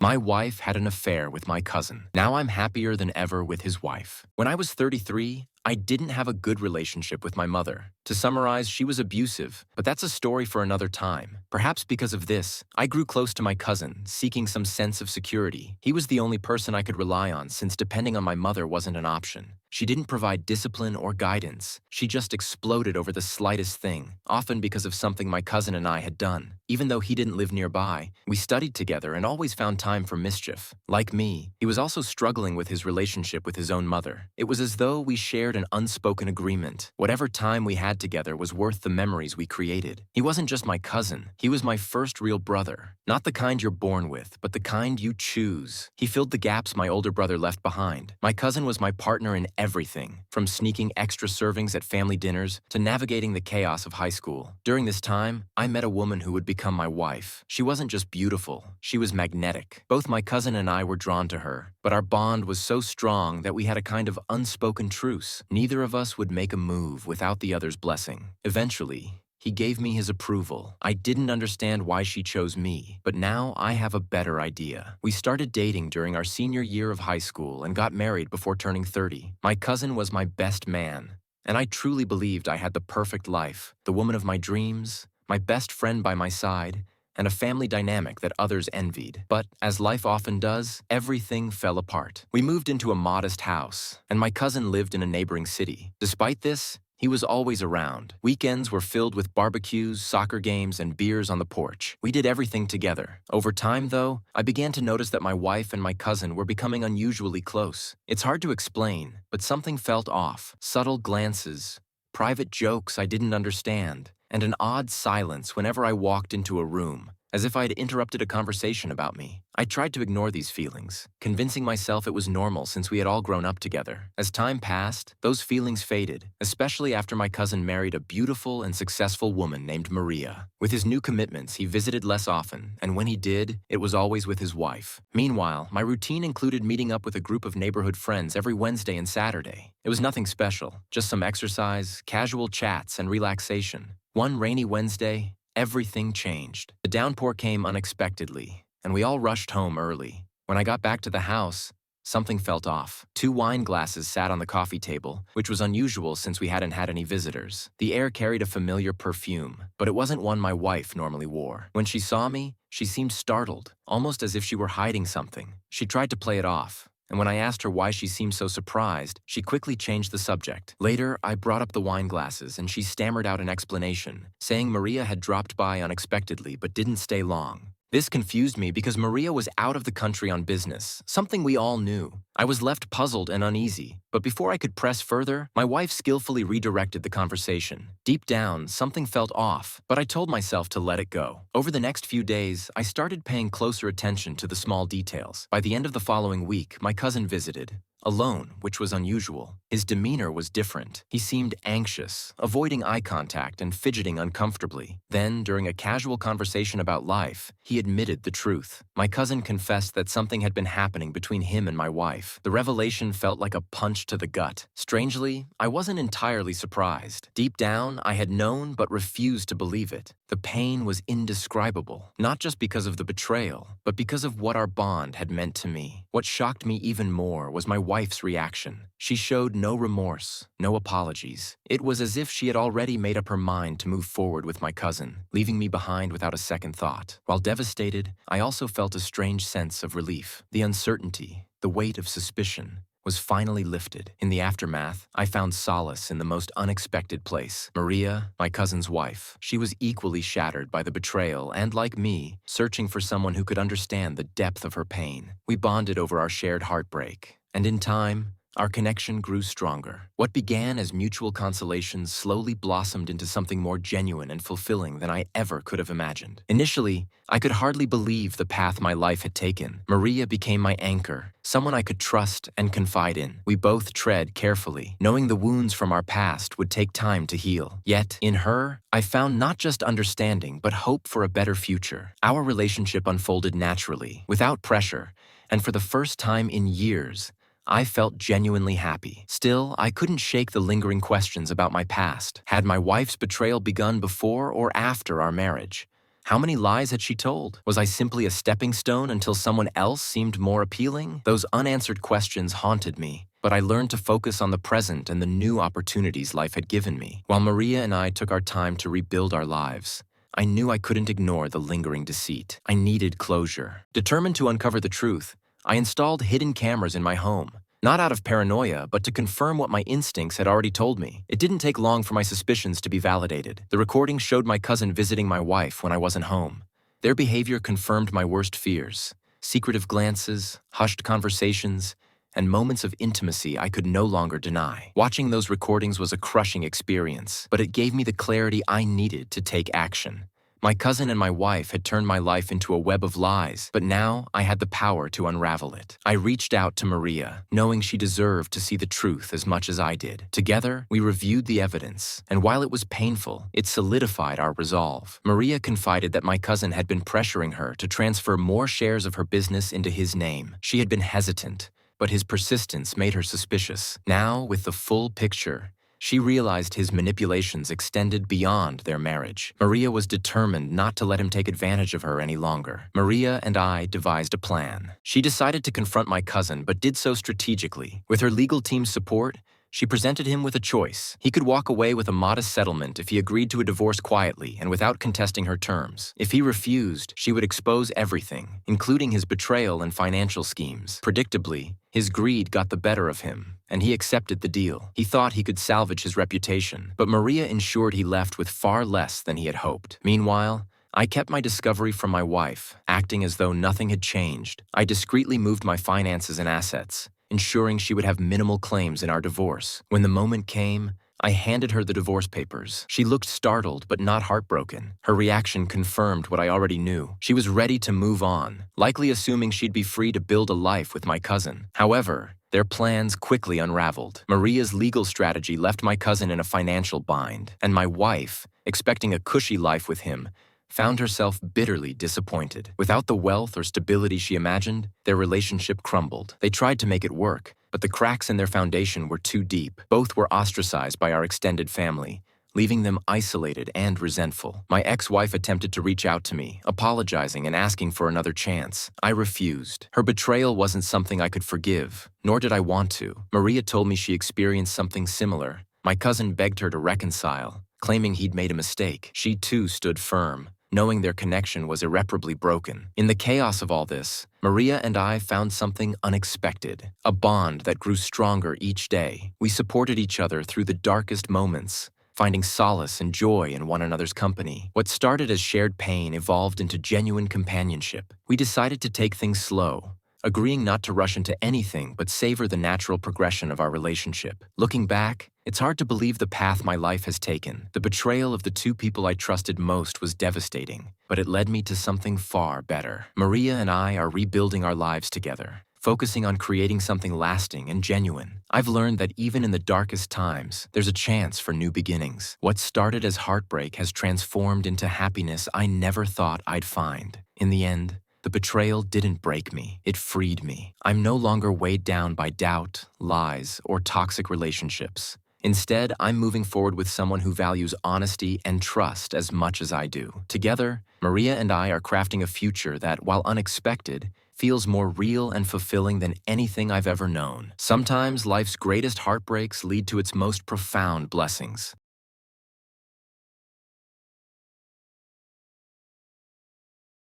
My wife had an affair with my cousin. Now I'm happier than ever with his wife. When I was 33, I didn't have a good relationship with my mother. To summarize, she was abusive, but that's a story for another time. Perhaps because of this, I grew close to my cousin, seeking some sense of security. He was the only person I could rely on since depending on my mother wasn't an option. She didn't provide discipline or guidance. She just exploded over the slightest thing, often because of something my cousin and I had done. Even though he didn't live nearby, we studied together and always found time for mischief. Like me, he was also struggling with his relationship with his own mother. It was as though we shared an unspoken agreement. Whatever time we had together was worth the memories we created. He wasn't just my cousin, he was my first real brother. Not the kind you're born with, but the kind you choose. He filled the gaps my older brother left behind. My cousin was my partner in everything, from sneaking extra servings at family dinners to navigating the chaos of high school. During this time, I met a woman who would become my wife. She wasn't just beautiful, she was magnetic. Both my cousin and I were drawn to her, but our bond was so strong that we had a kind of unspoken truce. Neither of us would make a move without the other's blessing. Eventually, he gave me his approval. I didn't understand why she chose me, but now I have a better idea. We started dating during our senior year of high school and got married before turning 30. My cousin was my best man, and I truly believed I had the perfect life, the woman of my dreams, my best friend by my side, and a family dynamic that others envied. But, as life often does, everything fell apart. We moved into a modest house, and my cousin lived in a neighboring city. Despite this, he was always around. Weekends were filled with barbecues, soccer games, and beers on the porch. We did everything together. Over time, though, I began to notice that my wife and my cousin were becoming unusually close. It's hard to explain, but something felt off. Subtle glances, private jokes I didn't understand, and an odd silence whenever I walked into a room, as if I had interrupted a conversation about me. I tried to ignore these feelings, convincing myself it was normal since we had all grown up together. As time passed, those feelings faded, especially after my cousin married a beautiful and successful woman named Maria. With his new commitments, he visited less often, and when he did, it was always with his wife. Meanwhile, my routine included meeting up with a group of neighborhood friends every Wednesday and Saturday. It was nothing special, just some exercise, casual chats, and relaxation. One rainy Wednesday, everything changed. The downpour came unexpectedly, and we all rushed home early. When I got back to the house, something felt off. 2 wine glasses sat on the coffee table, which was unusual since we hadn't had any visitors. The air carried a familiar perfume, but it wasn't one my wife normally wore. When she saw me, she seemed startled, almost as if she were hiding something. She tried to play it off, and when I asked her why she seemed so surprised, she quickly changed the subject. Later, I brought up the wine glasses, and she stammered out an explanation, saying Maria had dropped by unexpectedly but didn't stay long. This confused me because Maria was out of the country on business, something we all knew. I was left puzzled and uneasy, but before I could press further, my wife skillfully redirected the conversation. Deep down, something felt off, but I told myself to let it go. Over the next few days, I started paying closer attention to the small details. By the end of the following week, my cousin visited. Alone, which was unusual. His demeanor was different. He seemed anxious, avoiding eye contact and fidgeting uncomfortably. Then, during a casual conversation about life, he admitted the truth. My cousin confessed that something had been happening between him and my wife. The revelation felt like a punch to the gut. Strangely, I wasn't entirely surprised. Deep down, I had known but refused to believe it. The pain was indescribable, not just because of the betrayal, but because of what our bond had meant to me. What shocked me even more was my wife's reaction. She showed no remorse, no apologies. It was as if she had already made up her mind to move forward with my cousin, leaving me behind without a second thought. While devastated, I also felt a strange sense of relief. The uncertainty, the weight of suspicion, was finally lifted. In the aftermath, I found solace in the most unexpected place. Maria, my cousin's wife. She was equally shattered by the betrayal and, like me, searching for someone who could understand the depth of her pain. We bonded over our shared heartbreak, and in time, our connection grew stronger. What began as mutual consolation slowly blossomed into something more genuine and fulfilling than I ever could have imagined. Initially, I could hardly believe the path my life had taken. Maria became my anchor, someone I could trust and confide in. We both tread carefully, knowing the wounds from our past would take time to heal. Yet, in her, I found not just understanding, but hope for a better future. Our relationship unfolded naturally, without pressure, and for the first time in years, I felt genuinely happy. Still, I couldn't shake the lingering questions about my past. Had my wife's betrayal begun before or after our marriage? How many lies had she told? Was I simply a stepping stone until someone else seemed more appealing? Those unanswered questions haunted me, but I learned to focus on the present and the new opportunities life had given me. While Maria and I took our time to rebuild our lives, I knew I couldn't ignore the lingering deceit. I needed closure. Determined to uncover the truth, I installed hidden cameras in my home. Not out of paranoia, but to confirm what my instincts had already told me. It didn't take long for my suspicions to be validated. The recordings showed my cousin visiting my wife when I wasn't home. Their behavior confirmed my worst fears. Secretive glances, hushed conversations, and moments of intimacy I could no longer deny. Watching those recordings was a crushing experience, but it gave me the clarity I needed to take action. My cousin and my wife had turned my life into a web of lies, but now I had the power to unravel it. I reached out to Maria, knowing she deserved to see the truth as much as I did. Together, we reviewed the evidence, and while it was painful, it solidified our resolve. Maria confided that my cousin had been pressuring her to transfer more shares of her business into his name. She had been hesitant, but his persistence made her suspicious. Now, with the full picture, she realized his manipulations extended beyond their marriage. Maria was determined not to let him take advantage of her any longer. Maria and I devised a plan. She decided to confront my cousin, but did so strategically. With her legal team's support, she presented him with a choice. He could walk away with a modest settlement if he agreed to a divorce quietly and without contesting her terms. If he refused, she would expose everything, including his betrayal and financial schemes. Predictably, his greed got the better of him, and he accepted the deal. He thought he could salvage his reputation, but Maria ensured he left with far less than he had hoped. Meanwhile, I kept my discovery from my wife, acting as though nothing had changed. I discreetly moved my finances and assets, ensuring she would have minimal claims in our divorce. When the moment came, I handed her the divorce papers. She looked startled but not heartbroken. Her reaction confirmed what I already knew. She was ready to move on, likely assuming she'd be free to build a life with my cousin. However, their plans quickly unraveled. Maria's legal strategy left my cousin in a financial bind, and my wife, expecting a cushy life with him, found herself bitterly disappointed. Without the wealth or stability she imagined, their relationship crumbled. They tried to make it work, but the cracks in their foundation were too deep. Both were ostracized by our extended family, leaving them isolated and resentful. My ex-wife attempted to reach out to me, apologizing and asking for another chance. I refused. Her betrayal wasn't something I could forgive, nor did I want to. Maria told me she experienced something similar. My cousin begged her to reconcile, claiming he'd made a mistake. She too stood firm, knowing their connection was irreparably broken. In the chaos of all this, Maria and I found something unexpected, a bond that grew stronger each day. We supported each other through the darkest moments, finding solace and joy in one another's company. What started as shared pain evolved into genuine companionship. We decided to take things slow, agreeing not to rush into anything but savor the natural progression of our relationship. Looking back, it's hard to believe the path my life has taken. The betrayal of the two people I trusted most was devastating, but it led me to something far better. Maria and I are rebuilding our lives together, focusing on creating something lasting and genuine. I've learned that even in the darkest times, there's a chance for new beginnings. What started as heartbreak has transformed into happiness I never thought I'd find. In the end, the betrayal didn't break me, it freed me. I'm no longer weighed down by doubt, lies, or toxic relationships. Instead, I'm moving forward with someone who values honesty and trust as much as I do. Together, Maria and I are crafting a future that, while unexpected, feels more real and fulfilling than anything I've ever known. Sometimes life's greatest heartbreaks lead to its most profound blessings.